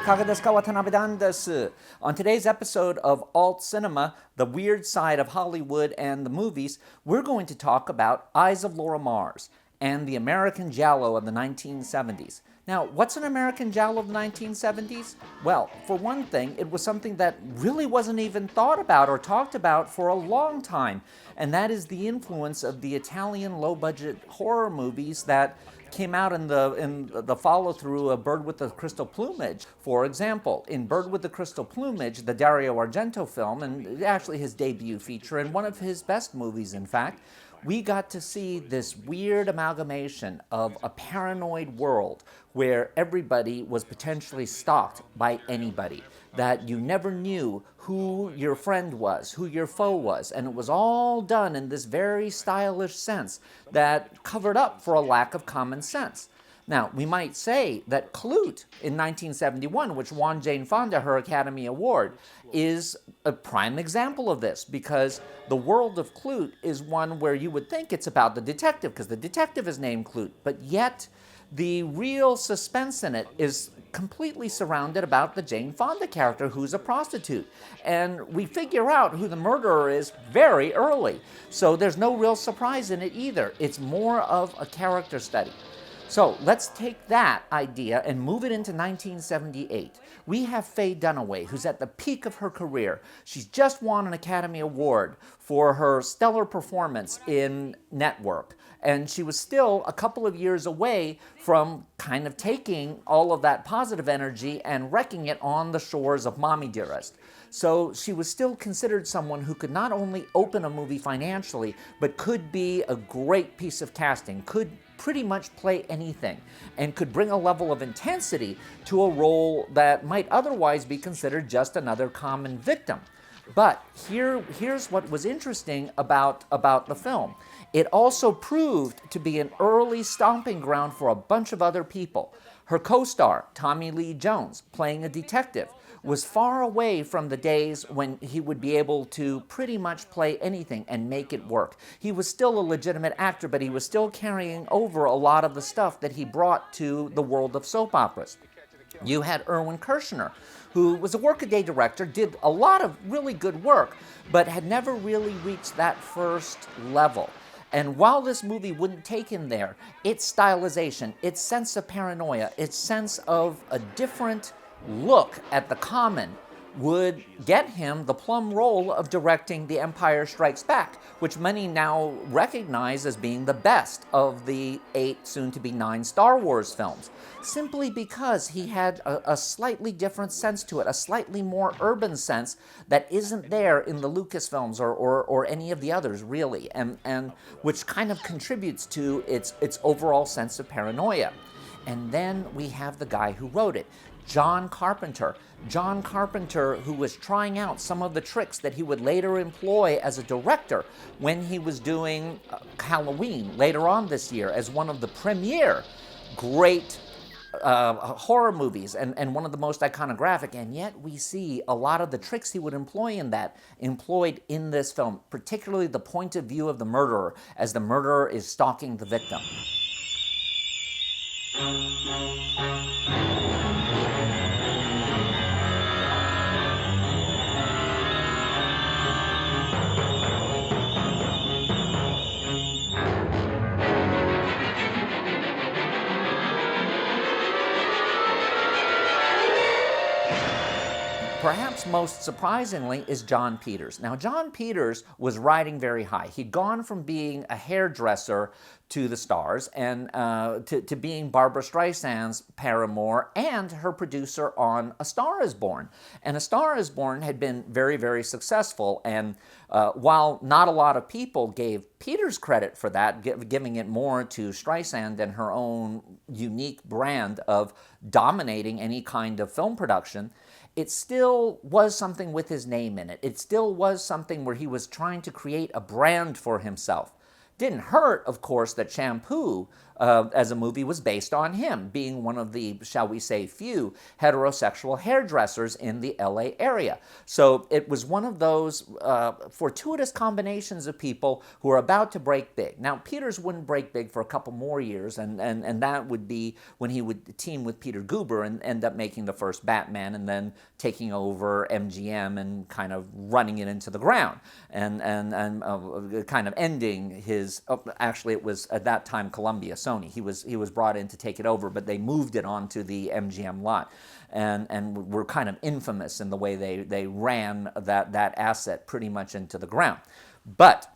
かがですか? Watanabe Dan desu. On today's episode of Alt Cinema, the weird side of Hollywood and the movies, we're going to talk about Eyes of Laura Mars and the American Giallo of the 1970s. Now, what's an American Giallo of the 1970s? Well, for one thing, it was something that really wasn't even thought about or talked about for a long time, and that is the influence of the Italian low-budget horror movies that came out in the follow-through of Bird with the Crystal Plumage. For example, in Bird with the Crystal Plumage, the Dario Argento film, and actually his debut feature, and one of his best movies, in fact, we got to see this weird amalgamation of a paranoid world where everybody was potentially stalked by anybody, that you never knew who your friend was, who your foe was, and it was all done in this very stylish sense that covered up for a lack of common sense. Now, we might say that Clute in 1971, which won Jane Fonda her Academy Award, is a prime example of this, because the world of Clute is one where you would think it's about the detective, because the detective is named Clute, but yet the real suspense in it is completely surrounded about the Jane Fonda character, who's a prostitute. And we figure out who the murderer is very early, so there's no real surprise in it either. It's more of a character study. So let's take that idea and move it into 1978. We have Faye Dunaway, who's at the peak of her career. She's just won an Academy Award for her stellar performance in Network. And she was still a couple of years away from kind of taking all of that positive energy and wrecking it on the shores of Mommy Dearest. So she was still considered someone who could not only open a movie financially, but could be a great piece of casting, could pretty much play anything, and could bring a level of intensity to a role that might otherwise be considered just another common victim. But here's what was interesting about the film. It also proved to be an early stomping ground for a bunch of other people. Her co-star, Tommy Lee Jones, playing a detective, was far away from the days when he would be able to pretty much play anything and make it work. He was still a legitimate actor, but he was still carrying over a lot of the stuff that he brought to the world of soap operas. You had Irwin Kershner, who was a workaday director, did a lot of really good work, but had never really reached that first level. And while this movie wouldn't take him there, its stylization, its sense of paranoia, its sense of a different look at the common would get him the plum role of directing The Empire Strikes Back, which many now recognize as being the best of the 8, soon-to-be 9 Star Wars films, simply because he had a slightly different sense to it, a slightly more urban sense that isn't there in the Lucas films or any of the others, really, and which kind of contributes to its overall sense of paranoia. And then we have the guy who wrote it, John Carpenter. John Carpenter, who was trying out some of the tricks that he would later employ as a director when he was doing Halloween later on this year as one of the premier great horror movies and one of the most iconographic, and yet we see a lot of the tricks he would employ in that employed in this film, particularly the point of view of the murderer as the murderer is stalking the victim. Perhaps most surprisingly is John Peters. Now, John Peters was riding very high. He'd gone from being a hairdresser to the stars and to being Barbra Streisand's paramour and her producer on A Star is Born. And A Star is Born had been very, very successful. And while not a lot of people gave Peters credit for that, giving it more to Streisand and her own unique brand of dominating any kind of film production, it still was something with his name in it. It still was something where he was trying to create a brand for himself. Didn't hurt, of course, that Shampoo as a movie was based on him being one of the, shall we say, few heterosexual hairdressers in the LA area. So it was one of those fortuitous combinations of people who are about to break big. Now, Peters wouldn't break big for a couple more years, and that would be when he would team with Peter Guber and end up making the first Batman, and then taking over MGM and kind of running it into the ground, and kind of ending his. Actually, it was at that time Columbia, Sony. He was brought in to take it over, but they moved it onto the MGM lot, and were kind of infamous in the way they ran that asset pretty much into the ground. But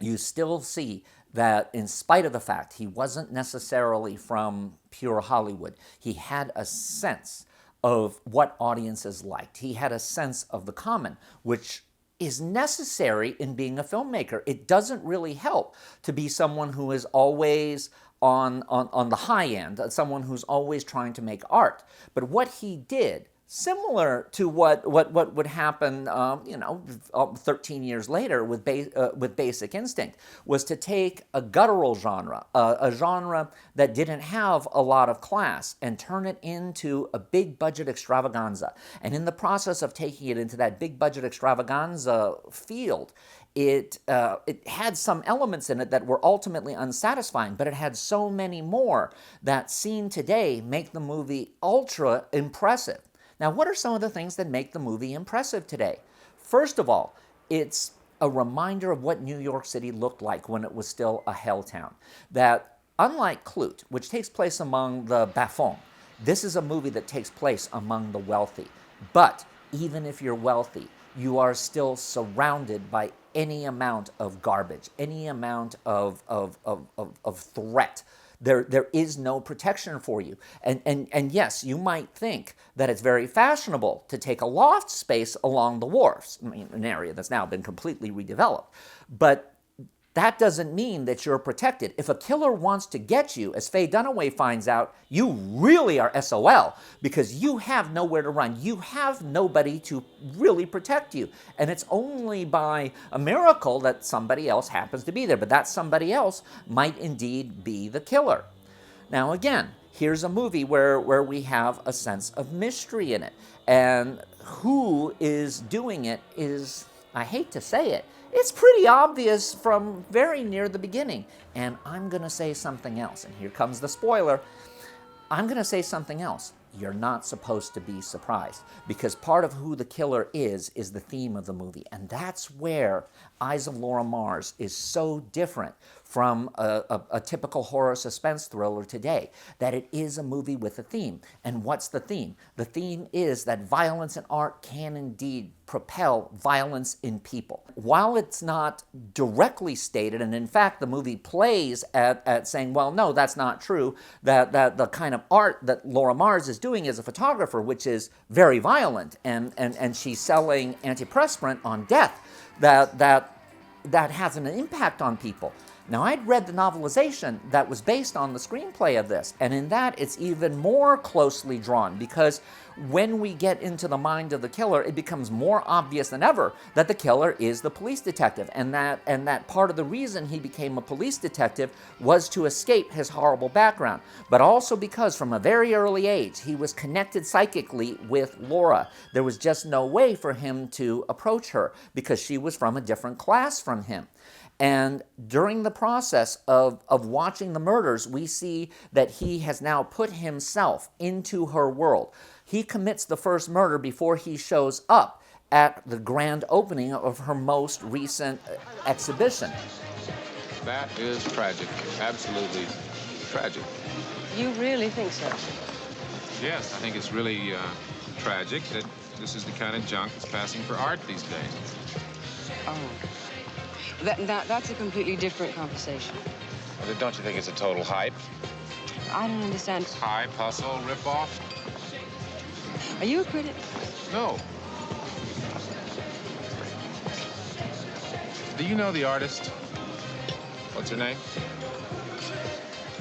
you still see that in spite of the fact he wasn't necessarily from pure Hollywood, he had a sense of what audiences liked. He had a sense of the common, which is necessary in being a filmmaker. It doesn't really help to be someone who is always on the high end, someone who's always trying to make art. But what he did, similar to what would happen, 13 years later with Basic Instinct, was to take a guttural genre, a genre that didn't have a lot of class, and turn it into a big budget extravaganza. And in the process of taking it into that big budget extravaganza field, it had some elements in it that were ultimately unsatisfying, but it had so many more that, seen today, make the movie ultra impressive. Now, what are some of the things that make the movie impressive today? First of all, it's a reminder of what New York City looked like when it was still a hell town. That, unlike Clute, which takes place among the bas-fonds, this is a movie that takes place among the wealthy. But even if you're wealthy, you are still surrounded by any amount of garbage, any amount of threat. There is no protection for you. And yes, you might think that it's very fashionable to take a loft space along the wharfs, an area that's now been completely redeveloped. But that doesn't mean that you're protected. If a killer wants to get you, as Faye Dunaway finds out, you really are SOL, because you have nowhere to run. You have nobody to really protect you. And it's only by a miracle that somebody else happens to be there. But that somebody else might indeed be the killer. Now again, here's a movie where we have a sense of mystery in it. And who is doing it is, I hate to say it, it's pretty obvious from very near the beginning. And I'm going to say something else. And here comes the spoiler. I'm going to say something else. You're not supposed to be surprised, because part of who the killer is the theme of the movie. And that's where Eyes of Laura Mars is so different from a typical horror suspense thriller today, that it is a movie with a theme. And what's the theme? The theme is that violence in art can indeed propel violence in people. While it's not directly stated, and in fact the movie plays at saying, well, no, that's not true, that the kind of art that Laura Mars is doing as a photographer, which is very violent, and she's selling antiperspirant on death, that has an impact on people. Now, I'd read the novelization that was based on the screenplay of this, and in that it's even more closely drawn, because when we get into the mind of the killer, it becomes more obvious than ever that the killer is the police detective, and that part of the reason he became a police detective was to escape his horrible background, but also because from a very early age he was connected psychically with Laura. There was just no way for him to approach her because she was from a different class from him. And during the process of watching the murders, we see that he has now put himself into her world. He commits the first murder before he shows up at the grand opening of her most recent exhibition. That is tragic. Absolutely tragic. You really think so? Yes, I think it's really tragic that this is the kind of junk that's passing for art these days. Oh. That's a completely different conversation. Well, don't you think it's a total hype? I don't understand. Hype, hustle, rip-off? Are you a critic? No. Do you know the artist? What's her name?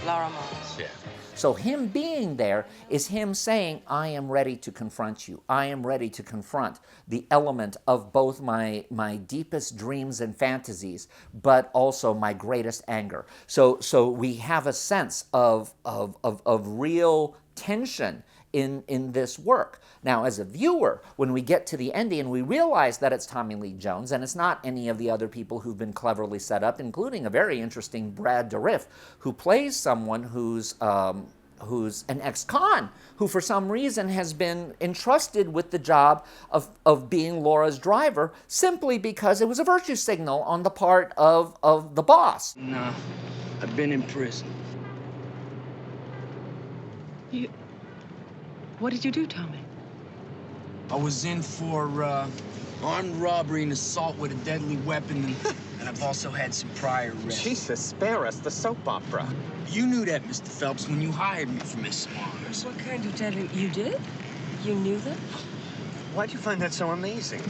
Laura Mars. Yeah. So him being there is him saying, I am ready to confront you. I am ready to confront the element of both my deepest dreams and fantasies, but also my greatest anger. So we have a sense of real tension in this work. Now, as a viewer, when we get to the ending and we realize that it's Tommy Lee Jones and it's not any of the other people who've been cleverly set up, including a very interesting Brad Dourif, who plays someone who's an ex-con, who for some reason has been entrusted with the job of being Laura's driver simply because it was a virtue signal on the part of the boss. Nah, I've been in prison. What did you do, Tommy? I was in for armed robbery and assault with a deadly weapon, and I've also had some prior arrests. Jesus, spare us the soap opera. You knew that, Mr. Phelps, when you hired me for Miss Mars. What kind of deadly... You did? You knew that? Why'd you find that so amazing?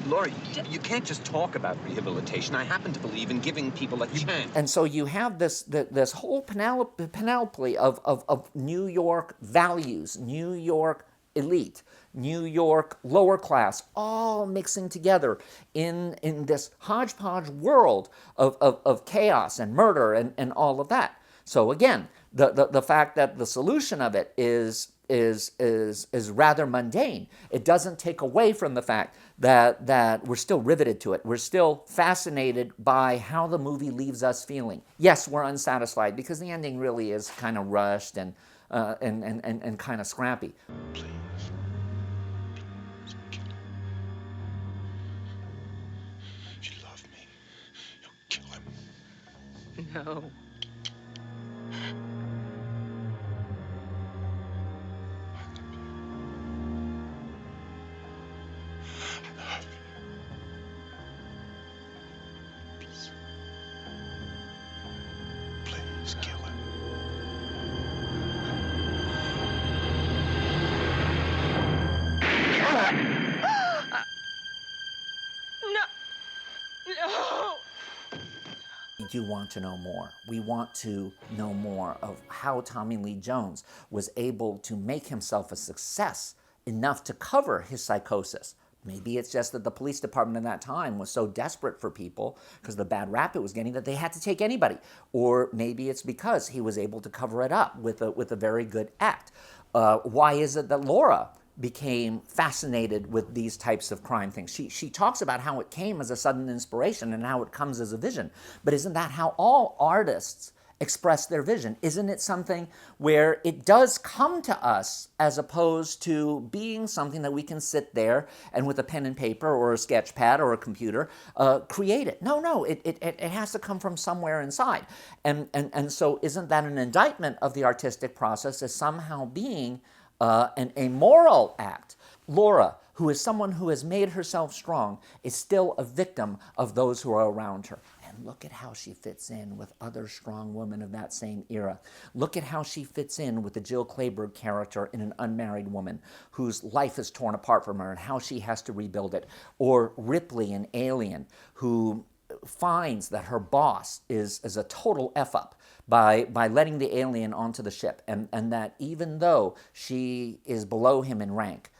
Laura, you can't just talk about rehabilitation. I happen to believe in giving people a chance. And so you have this whole panoply of New York values, New York elite, New York lower class, all mixing together in this hodgepodge world of chaos and murder and all of that. So again, the fact that the solution of it is rather mundane. It doesn't take away from the fact that we're still riveted to it. We're still fascinated by how the movie leaves us feeling. Yes, we're unsatisfied because the ending really is kind of rushed and kind of scrappy. Please. You love me. You'll kill him. No. Please kill him. No! We do want to know more. We want to know more of how Tommy Lee Jones was able to make himself a success enough to cover his psychosis. Maybe it's just that the police department at that time was so desperate for people because the bad rap it was getting that they had to take anybody. Or maybe it's because he was able to cover it up with a very good act. Why is it that Laura became fascinated with these types of crime things? She talks about how it came as a sudden inspiration and how it comes as a vision. But isn't that how all artists express their vision? Isn't it something where it does come to us as opposed to being something that we can sit there and with a pen and paper or a sketch pad or a computer create it? No, it has to come from somewhere inside. And so isn't that an indictment of the artistic process as somehow being a moral act? Laura, who is someone who has made herself strong, is still a victim of those who are around her. And look at how she fits in with other strong women of that same era. Look at how she fits in with the Jill Clayburgh character in An Unmarried Woman, whose life is torn apart from her and how she has to rebuild it. Or Ripley in Alien, who finds that her boss is a total F-up by letting the alien onto the ship, and that even though she is below him in rank,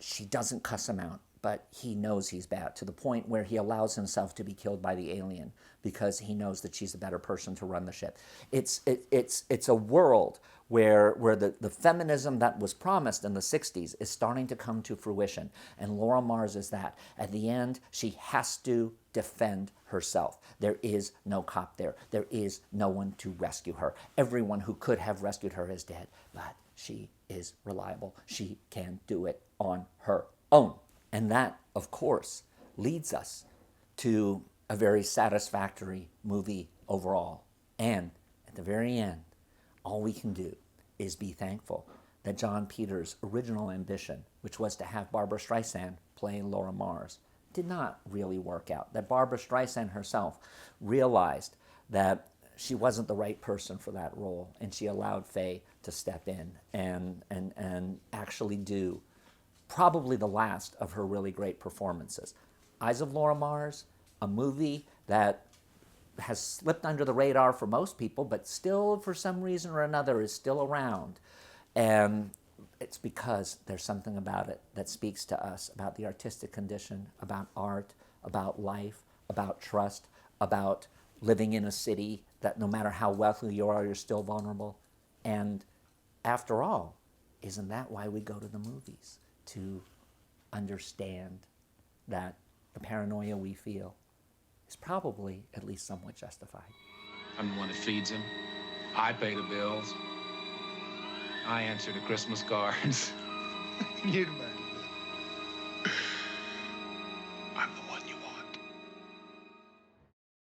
she doesn't cuss him out, but he knows he's bad, to the point where he allows himself to be killed by the alien because he knows that she's a better person to run the ship. It's a world where the feminism that was promised in the 60s is starting to come to fruition, and Laura Mars is that. At the end, she has to defend herself. There is no cop there. There is no one to rescue her. Everyone who could have rescued her is dead, but she is reliable. She can do it on her own. And that, of course, leads us to a very satisfactory movie overall. And at the very end, all we can do is be thankful that John Peters' original ambition, which was to have Barbra Streisand play Laura Mars, did not really work out. That Barbra Streisand herself realized that she wasn't the right person for that role, and she allowed Faye to step in and actually do probably the last of her really great performances. Eyes of Laura Mars, a movie that has slipped under the radar for most people, but still, for some reason or another, is still around. And it's because there's something about it that speaks to us about the artistic condition, about art, about life, about trust, about living in a city that no matter how wealthy you are, you're still vulnerable. And after all, isn't that why we go to the movies? To understand that the paranoia we feel is probably at least somewhat justified. I'm the one that feeds him. I pay the bills. I answer the Christmas cards. You're the man.